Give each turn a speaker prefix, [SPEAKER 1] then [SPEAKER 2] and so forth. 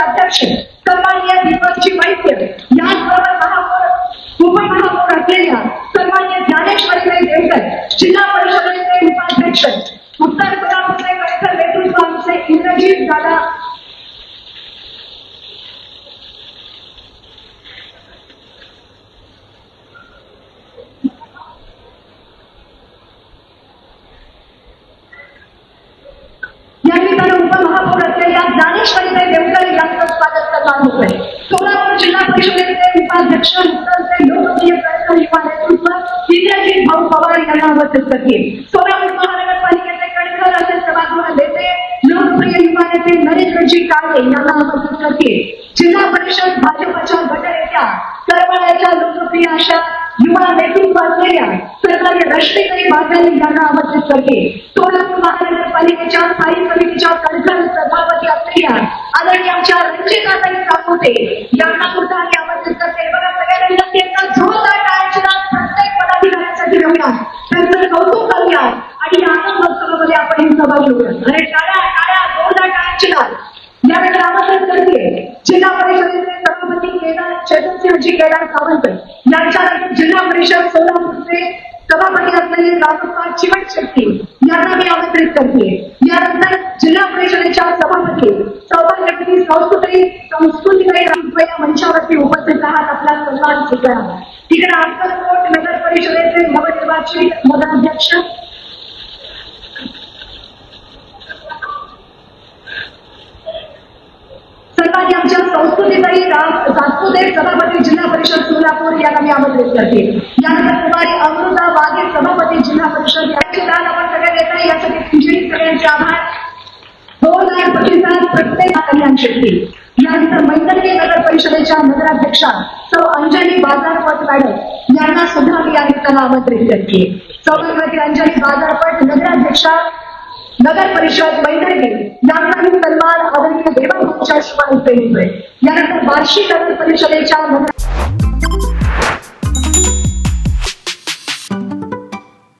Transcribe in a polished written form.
[SPEAKER 1] अध्यक्ष सन्माननीय दीपकजी वैद्य, याचबरोबर महापौर उपमहापौर असलेल्या सन्माननीय ज्ञानेश्वरी देवकर, जिल्हा परिषदेचे उपाध्यक्ष उत्तर कोल्हापूरचे कलेक्टर नेतृत्व आमचे इंद्रजीत दादा उपमहापौर असलेल्या ज्ञानेश्वरी देवकर यांचं स्वागत करणार होते। सोलापूर जिल्हा परिषदेचे उपाध्यक्ष उत्तरचे लोकप्रिय प्रयत्न युवा नेतृत्व इंद्रजीत भाऊ पवार यांना आमंत्रित करतील। सोलापूर महानगरपालिकेचे कणखर असे सभागृह नेते लोकप्रिय युवा नेते नरेंद्रजी काळे यांना आमंत्रित करतील। जिल्हा परिषद भाजपच्या गटनेत्या करमाळ्याच्या लोकप्रिय अशा युवा नेतृत्व असलेल्या सरकारी रश्मीताई बागल यांना आमंत्रित करतील। सोलापूर महानगरपालिकेच्या स्थायी समितीच्या कणखर सभापती असलेल्या आदरणीय आमच्या रंजिताताई साकोते यांना सुद्धा आम्ही आमंत्रित करते। बघा, सगळ्यांना त्यांचा जोरदार टाळ्यांचा प्रत्येक पदाधिकाऱ्यांसाठी घेऊया, त्यांचं कौतुक करूया आणि आनंदोत्सवामध्ये आपण ही सभा घेऊया। अरे टाळ्या टाळ्या, जोरदार टाळ्यांची लाल। यावेळी आमंत्रित करते जिल्हा परिषदेचे सभापती केदार चेतनसिंहजी केदार सावंत, यांच्यानंतर जिल्हा परिषद सोलापूरचे सभापती असलेले रामप्पा चिवटशेट्टी यांना मी आमंत्रित करते। यानंतर जिल्हा परिषदेच्या सभापती सौभाग्यवती संस्कृतीताई या मंचावरती उपस्थित राहत आपला सन्मान स्वीकारा। तिकडे अक्कलकोट नगर परिषदेचे नवनिर्वाचित नगराध्यक्ष सन्माननीय आमच्या संस्कृतीताई सातपुते सभापती जिल्हा परिषद सोलापूर यांना मी आमंत्रित करते। यानंतर कुमारी अमृता वाघे सभापती जिल्हा परिषद यांचे दान आपण सगळ्या देत आहे, यासाठी तुमचे सगळ्यांचे आभार। 2,00,000 प्रतिसाद प्रत्येक कल्याण शेट्टी। यानंतर मैत्री नगर परिषदेच्या नगराध्यक्षा सौ अंजली बाजारपट मॅडम यांना सुद्धा मी या निमित्तानं आमंत्रित करते। सौभाग्यवती अंजली बाजारपट नगराध्यक्षा नगर परिषद मैत्री यांचाही सन्मान आदरणीय देवाभाऊच्या शिवाय पेलतोय। यानंतर बार्शी नगर परिषदेच्या